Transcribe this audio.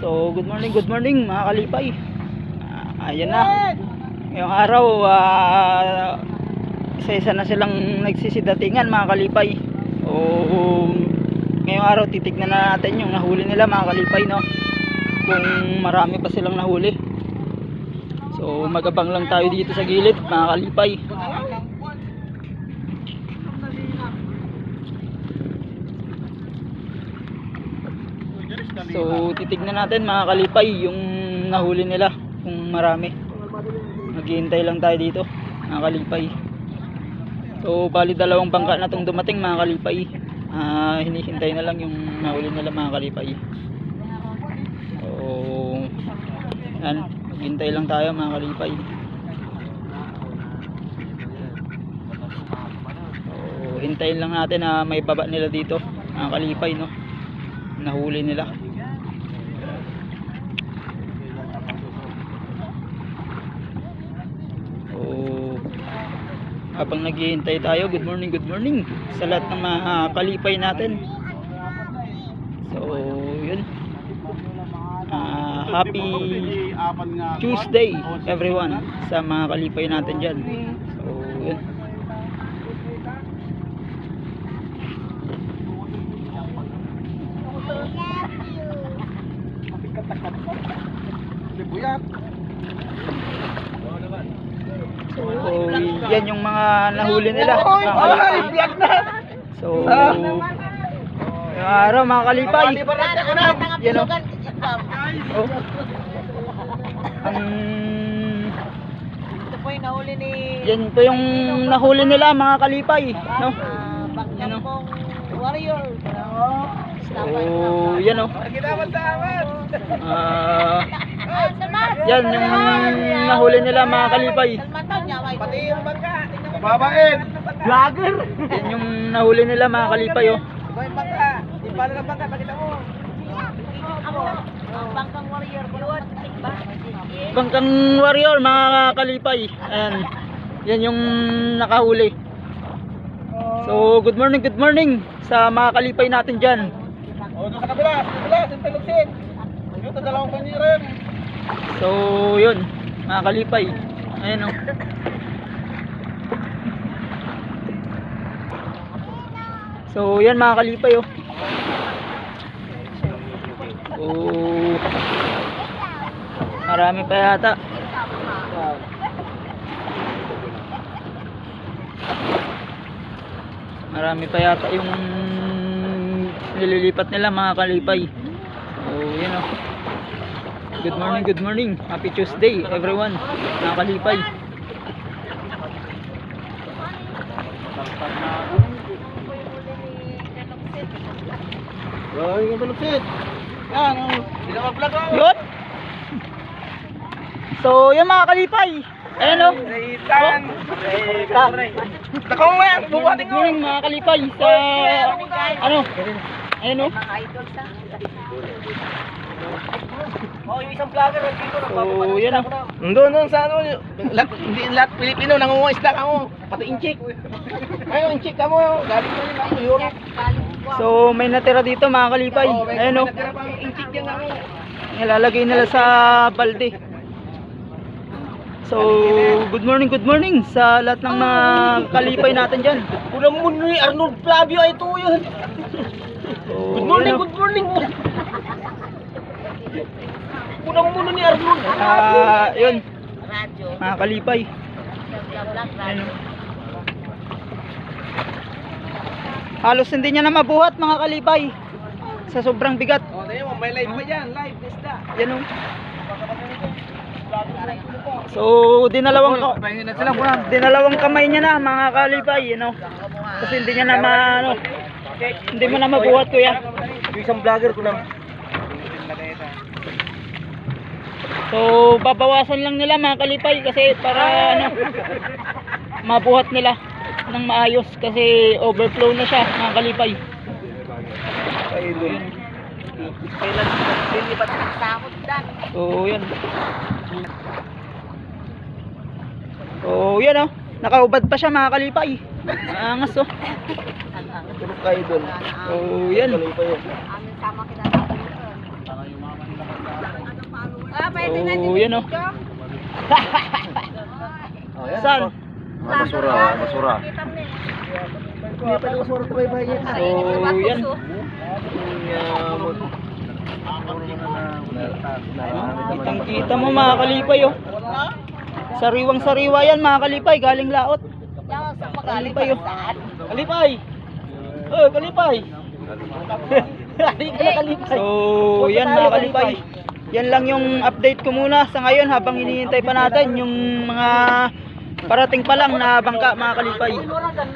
So good morning mga kalipay. Ayan na. Ngayong araw isa-isa na silang nagsisidatingan mga kalipay. Ngayong araw titignan na natin yung nahuli nila mga kalipay, no? Kung marami pa silang nahuli. So magabang lang tayo dito sa gilid mga kalipay. So titignan natin mga kalipay yung nahuli nila kung marami. Maghihintay lang tayo dito mga kalipay. So bali dalawang bangka na itong dumating mga kalipay. Hinihintay na lang yung nahuli nila mga kalipay. So yan, maghihintay lang tayo mga kalipay. So hintayin lang natin na may baba nila dito mga kalipay, no? Nahuli nila. Habang naghihintay tayo, good morning sa lahat ng mga kalipay natin. So yun, happy Tuesday everyone sa mga kalipay natin dyan. So yun, so yan yung mga nahuli nila mga kalipay. So yung araw mga kalipay, yan o. Yan po yung nahuli nila mga kalipay, no? Yan o. So yan o. Yan yung nahuli nila mga kalipay. Pati yung bangka. Babain. Vlogger. Yan yung nahuli nila mga kalipay, oh. Iba yung bangka. Yung pala ng bangka, pakita mo. Bangkang warrior. Bangkang warrior mga kalipay. Ayan. Yan yung nakahuli. So good morning sa mga kalipay natin dyan. O, doon sa kabila. Sintalugsin. Dito, dalawang panyirin. So yun mga kalipay. Ayan o. So yan mga kalipay, oh. So marami pa yata. Marami pa yata yung nililipat nila mga kalipay. So yan o. Good morning. Happy Tuesday everyone mga kalipay. Ay, yung talugsin. Yan, hindi na mag-vlog ako. Yun. So yan mga kalipay. Ayan o. Seitan. Nakong nga, buwating ko. Good morning mga kalipay sa ano. Ayan o. Oh, yung isang vlogger dito So yan o. Doon sa ano, hindi lahat Pilipino nangunguisda kamo, pati inchik. Ayun, inchik kamo, galing mo yun ako, Europe. So may natira dito mga kalipay. Ayan o. Inchik yan ako. Nilalagay nila sa balde. So good morning sa lahat ng mga kalipay natin dyan. Kulang mo ni Arnold Flavio, ito yun. So, Good morning, yan o. good morning. Kulang mo ni Arnold. Yun Radyo. mga kalipay. Radyo. Halos hindi niya na mabuhat mga kalipay sa sobrang bigat. Oh, tayo mo, may live pa yan, live testa. Yan o. So dinalawang kamay niya na mga kalipay, you know. Kasi hindi niya na hindi mo na mabuhat, kuya. Yung isang vlogger ko lang. So babawasan lang nila mga kalipay kasi para mabuhat nila ng maayos kasi overflow na siya mga kalipay. Kailon. Kailan hindi pa nagsahod dan. So yan. So yan o. Nakaubad pa siya mga kalipay. Angas o. Tulog kayo doon. So yan. Tuloy pa yun. Amin sama kita natin. So, yan oh. Saan? Basura. Hindi pa ako sura tabay bahay. So, yan. Kitang-kita mo mga kalipay oh. Sariwang-sariwa yan mga kalipay, galing laot. Kalipay oh. Kalipay! Oh, kalipay! So, yan mga kalipay. Yan lang yung update ko muna sa ngayon habang hinihintay pa natin yung mga parating pa lang na bangka mga kalipay.